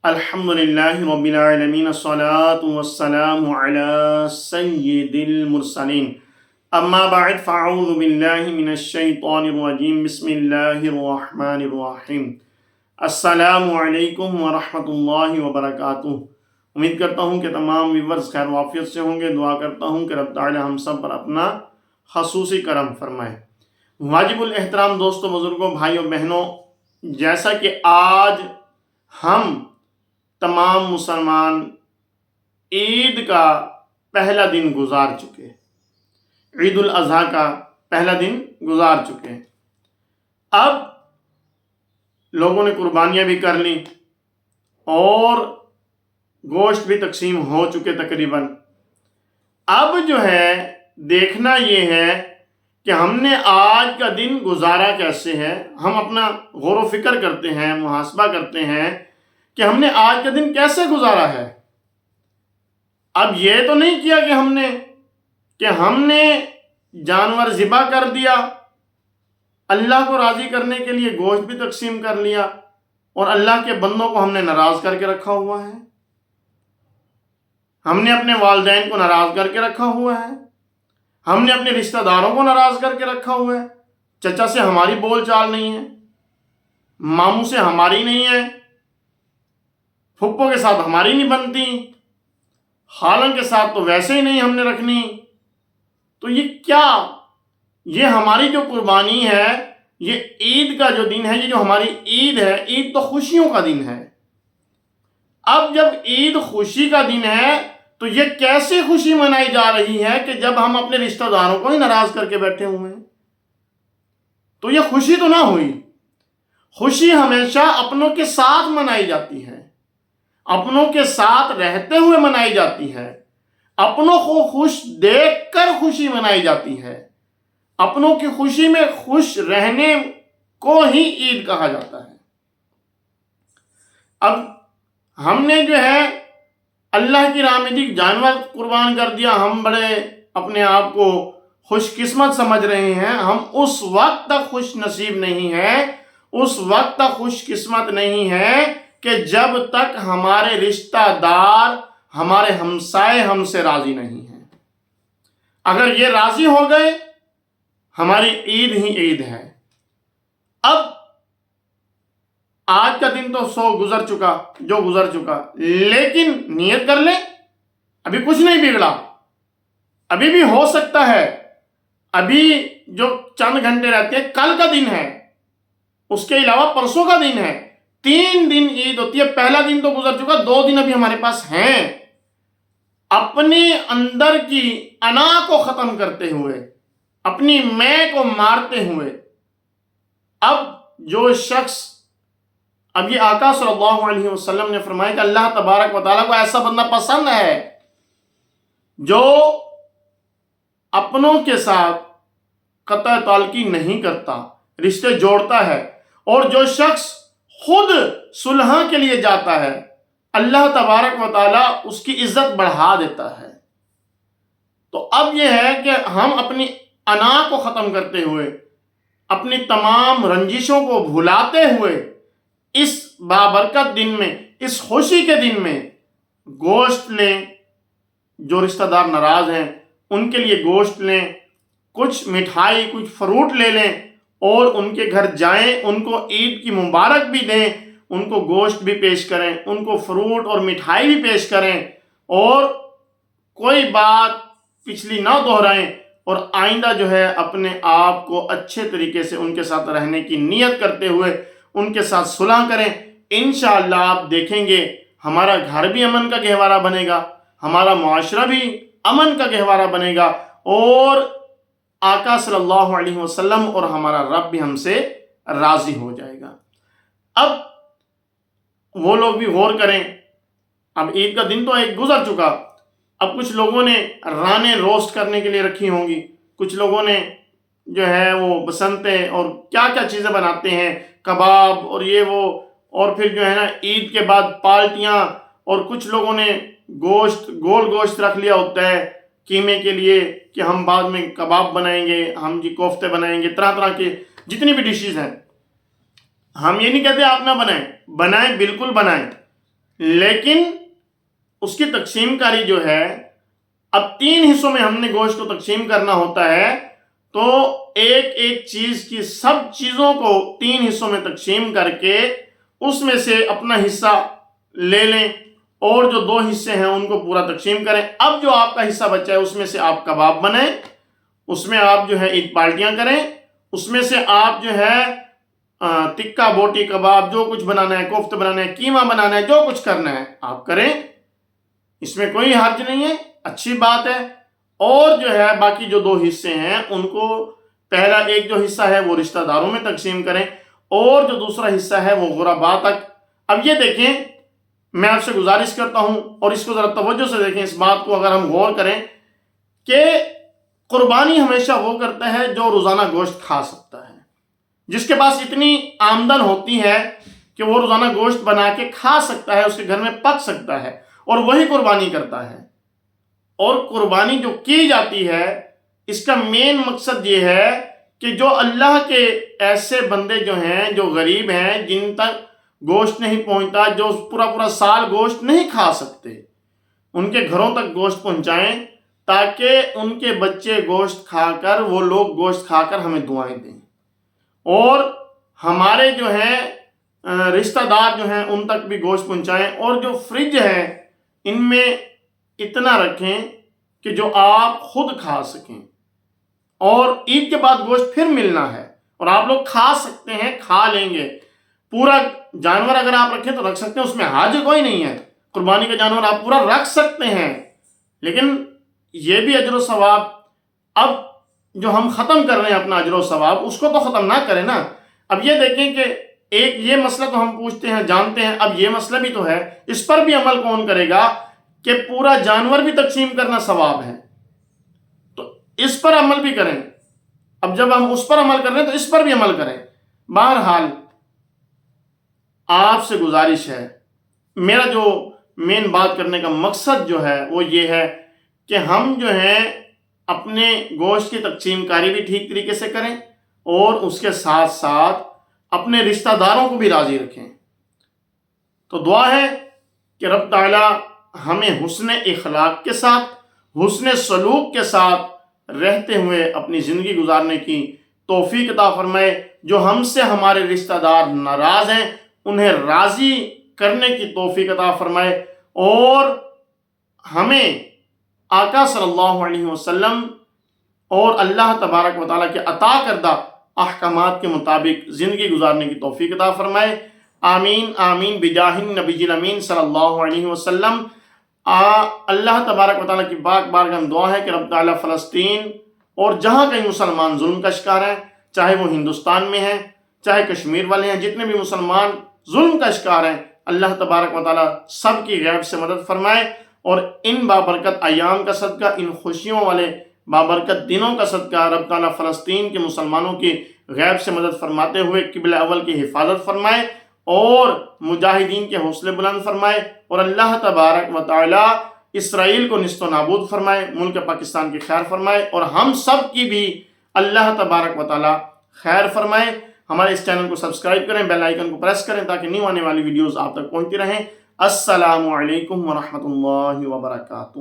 الحمدللہ رب العالمین الصلاة والسلام علی سید المرسلین اما بعد فاعوذ باللہ من الشیطان الرجیم بسم اللہ الرحمن الرحیم السلام علیکم ورحمۃ اللہ وبرکاتہ۔ امید کرتا ہوں کہ تمام ویورز خیر وافیت سے ہوں گے۔ دعا کرتا ہوں کہ رب تعالی ہم سب پر اپنا خصوصی کرم فرمائے۔ واجب الاحترام دوستوں، بزرگوں، بھائیوں، بہنوں، جیسا کہ آج ہم تمام مسلمان عید کا پہلا دن گزار چکے، عید الاضحیٰ کا پہلا دن گزار چکے، اب لوگوں نے قربانیاں بھی کر لیں اور گوشت بھی تقسیم ہو چکے تقریباً۔ اب جو ہے دیکھنا یہ ہے کہ ہم نے آج کا دن گزارا کیسے ہے۔ ہم اپنا غور و فکر کرتے ہیں، محاسبہ کرتے ہیں کہ ہم نے آج کا دن کیسے گزارا ہے۔ اب یہ تو نہیں کیا کہ ہم نے جانور ذبح کر دیا، اللہ کو راضی کرنے کے لیے گوشت بھی تقسیم کر لیا اور اللہ کے بندوں کو ہم نے ناراض کر کے رکھا ہوا ہے، ہم نے اپنے والدین کو ناراض کر کے رکھا ہوا ہے، ہم نے اپنے رشتہ داروں کو ناراض کر کے رکھا ہوا ہے۔ چچا سے ہماری بول چال نہیں ہے، ماموں سے ہماری نہیں ہے، پھپھو کے ساتھ ہماری نہیں بنتی، خالن کے ساتھ تو ویسے ہی نہیں ہم نے رکھنی۔ تو یہ کیا، یہ ہماری جو قربانی ہے، یہ عید کا جو دن ہے، یہ جو ہماری عید ہے، عید تو خوشیوں کا دن ہے۔ اب جب عید خوشی کا دن ہے تو یہ کیسے خوشی منائی جا رہی ہے کہ جب ہم اپنے رشتہ داروں کو ہی ناراض کر کے بیٹھے ہوئے ہیں؟ تو یہ خوشی تو نہ ہوئی۔ خوشی ہمیشہ اپنوں کے ساتھ منائی جاتی ہے، اپنوں کے ساتھ رہتے ہوئے منائی جاتی ہے، اپنوں کو خوش دیکھ کر خوشی منائی جاتی ہے، اپنوں کی خوشی میں خوش رہنے کو ہی عید کہا جاتا ہے۔ اب ہم نے جو ہے اللہ کی راہ میں جانور قربان کر دیا، ہم بڑے اپنے آپ کو خوش قسمت سمجھ رہے ہیں۔ ہم اس وقت تک خوش نصیب نہیں ہیں، اس وقت تک خوش قسمت نہیں ہیں کہ جب تک ہمارے رشتہ دار، ہمارے ہمسائے ہم سے راضی نہیں ہیں۔ اگر یہ راضی ہو گئے، ہماری عید ہی عید ہے۔ اب آج کا دن تو گزر چکا جو گزر چکا، لیکن نیت کر لیں، ابھی کچھ نہیں بگڑا، ابھی بھی ہو سکتا ہے۔ ابھی جو چند گھنٹے رہتے ہیں، کل کا دن ہے، اس کے علاوہ پرسوں کا دن ہے، 3 دن عید ہوتی ہے۔ پہلا دن تو گزر چکا، 2 دن ابھی ہمارے پاس ہیں۔ اپنے اندر کی انا کو ختم کرتے ہوئے، اپنی میں کو مارتے ہوئے، اب جو شخص، اب یہ آقا صلی اللہ علیہ وسلم نے فرمایا کہ اللہ تبارک و تعالیٰ کو ایسا بندہ پسند ہے جو اپنوں کے ساتھ قطع تعلقی نہیں کرتا، رشتے جوڑتا ہے، اور جو شخص خود صلح کے لیے جاتا ہے، اللہ تبارک و تعالیٰ اس کی عزت بڑھا دیتا ہے۔ تو اب یہ ہے کہ ہم اپنی انا کو ختم کرتے ہوئے، اپنی تمام رنجشوں کو بھلاتے ہوئے، اس بابرکت دن میں، اس خوشی کے دن میں گوشت لیں۔ جو رشتہ دار ناراض ہیں ان کے لیے گوشت لیں، کچھ مٹھائی، کچھ فروٹ لے لیں اور ان کے گھر جائیں، ان کو عید کی مبارک بھی دیں، ان کو گوشت بھی پیش کریں، ان کو فروٹ اور مٹھائی بھی پیش کریں، اور کوئی بات پچھلی نہ دہرائیں، اور آئندہ جو ہے اپنے آپ کو اچھے طریقے سے ان کے ساتھ رہنے کی نیت کرتے ہوئے ان کے ساتھ صلح کریں۔ انشاءاللہ آپ دیکھیں گے ہمارا گھر بھی امن کا گہوارہ بنے گا، ہمارا معاشرہ بھی امن کا گہوارہ بنے گا، اور آقا صلی اللہ علیہ وسلم اور ہمارا رب بھی ہم سے راضی ہو جائے گا۔ اب وہ لوگ بھی غور کریں، اب عید کا دن تو ایک گزر چکا، اب کچھ لوگوں نے رانیں روسٹ کرنے کے لیے رکھی ہوں گی، کچھ لوگوں نے جو ہے وہ بسنتیں اور کیا کیا چیزیں بناتے ہیں، کباب اور یہ وہ، اور پھر جو ہے نا عید کے بعد پالٹیاں، اور کچھ لوگوں نے گوشت، گول گوشت رکھ لیا ہوتا ہے قیمے کے لیے کہ ہم بعد میں کباب بنائیں گے، ہم کوفتے بنائیں گے، طرح طرح کے جتنی بھی ڈشز ہیں۔ ہم یہ نہیں کہتے آپ نہ بنائیں، بالکل بنائیں، لیکن اس کی تقسیم کاری جو ہے، اب 3 حصوں میں ہم نے گوشت کو تقسیم کرنا ہوتا ہے، تو ایک ایک چیز کی سب چیزوں کو 3 حصوں میں تقسیم کر کے اس میں سے اپنا حصہ لے لیں، اور جو 2 حصے ہیں ان کو پورا تقسیم کریں۔ اب جو آپ کا حصہ بچا ہے اس میں سے آپ کباب بنائیں، اس میں آپ جو ہے عید پالٹیاں کریں، اس میں سے آپ جو ہے تکہ بوٹی کباب، جو کچھ بنانا ہے، کوفت بنانا ہے، قیمہ بنانا ہے، جو کچھ کرنا ہے آپ کریں، اس میں کوئی حرج نہیں ہے، اچھی بات ہے۔ اور جو ہے باقی جو 2 حصے ہیں ان کو، پہلا ایک جو حصہ ہے وہ رشتہ داروں میں تقسیم کریں، اور جو دوسرا حصہ ہے وہ غرباء تک۔ اب یہ دیکھیں، میں آپ سے گزارش کرتا ہوں، اور اس کو ذرا توجہ سے دیکھیں، اس بات کو اگر ہم غور کریں کہ قربانی ہمیشہ وہ کرتا ہے جو روزانہ گوشت کھا سکتا ہے، جس کے پاس اتنی آمدن ہوتی ہے کہ وہ روزانہ گوشت بنا کے کھا سکتا ہے، اس کے گھر میں پک سکتا ہے، اور وہی قربانی کرتا ہے۔ اور قربانی جو کی جاتی ہے، اس کا مین مقصد یہ ہے کہ جو اللہ کے ایسے بندے جو ہیں، جو غریب ہیں، جن تک گوشت نہیں پہنچتا، جو پورا سال گوشت نہیں کھا سکتے، ان کے گھروں تک گوشت پہنچائیں، تاکہ ان کے بچے گوشت کھا کر، وہ لوگ گوشت کھا کر ہمیں دعائیں دیں، اور ہمارے جو ہیں رشتہ دار جو ہیں ان تک بھی گوشت پہنچائیں، اور جو فریج ہے ان میں اتنا رکھیں کہ جو آپ خود کھا سکیں، اور عید کے بعد گوشت پھر ملنا ہے، اور آپ لوگ کھا سکتے ہیں، کھا لیں گے۔ پورا جانور اگر آپ رکھیں تو رکھ سکتے ہیں، اس میں حرج کوئی نہیں ہے، قربانی کا جانور آپ پورا رکھ سکتے ہیں، لیکن یہ بھی اجر و ثواب۔ اب جو ہم ختم کر رہے ہیں اپنا اجر و ثواب، اس کو تو ختم نہ کریں نا۔ اب یہ دیکھیں کہ ایک یہ مسئلہ تو ہم پوچھتے ہیں، جانتے ہیں، اب یہ مسئلہ بھی تو ہے، اس پر بھی عمل کون کرے گا کہ پورا جانور بھی تقسیم کرنا ثواب ہے، تو اس پر عمل بھی کریں۔ اب جب ہم اس پر عمل کر رہے ہیں تو اس پر بھی عمل کریں۔ بہرحال آپ سے گزارش ہے، میرا جو مین بات کرنے کا مقصد جو ہے وہ یہ ہے کہ ہم جو ہیں اپنے گوشت کی تقسیم کاری بھی ٹھیک طریقے سے کریں، اور اس کے ساتھ ساتھ اپنے رشتہ داروں کو بھی راضی رکھیں۔ تو دعا ہے کہ رب تعالی ہمیں حسن اخلاق کے ساتھ، حسن سلوک کے ساتھ رہتے ہوئے اپنی زندگی گزارنے کی توفیق عطا فرمائے۔ جو ہم سے ہمارے رشتہ دار ناراض ہیں، انہیں راضی کرنے کی توفیق عطا فرمائے، اور ہمیں آقا صلی اللہ علیہ وسلم اور اللہ تبارک و تعالیٰ کے عطا کردہ احکامات کے مطابق زندگی گزارنے کی توفیق عطا فرمائے۔ آمین آمین بجاہ النبی الامین صلی اللہ علیہ وسلم۔ اللہ تبارک و تعالیٰ کی پاک بارگاہ میں دعا ہے کہ رب تعالیٰ فلسطین اور جہاں کہیں مسلمان ظلم کا شکار ہیں، چاہے وہ ہندوستان میں ہیں، چاہے کشمیر والے ہیں، جتنے بھی مسلمان ظلم کا شکار ہیں، اللہ تبارک و تعالیٰ سب کی غیب سے مدد فرمائے، اور ان بابرکت ایام کا صدقہ، ان خوشیوں والے بابرکت دنوں کا صدقہ رب تعالیٰ فلسطین کے مسلمانوں کی غیب سے مدد فرماتے ہوئے قبلہ اول کی حفاظت فرمائے، اور مجاہدین کے حوصلے بلند فرمائے، اور اللہ تبارک و تعالیٰ اسرائیل کو نیست و نابود فرمائے، ملک پاکستان کی خیر فرمائے، اور ہم سب کی بھی اللہ تبارک و تعالیٰ خیر فرمائے۔ ہمارے اس چینل کو سبسکرائب کریں، بیل آئیکن کو پریس کریں تاکہ نیو آنے والی ویڈیوز آپ تک پہنچتی رہیں۔ السلام علیکم ورحمۃ اللہ وبرکاتہ۔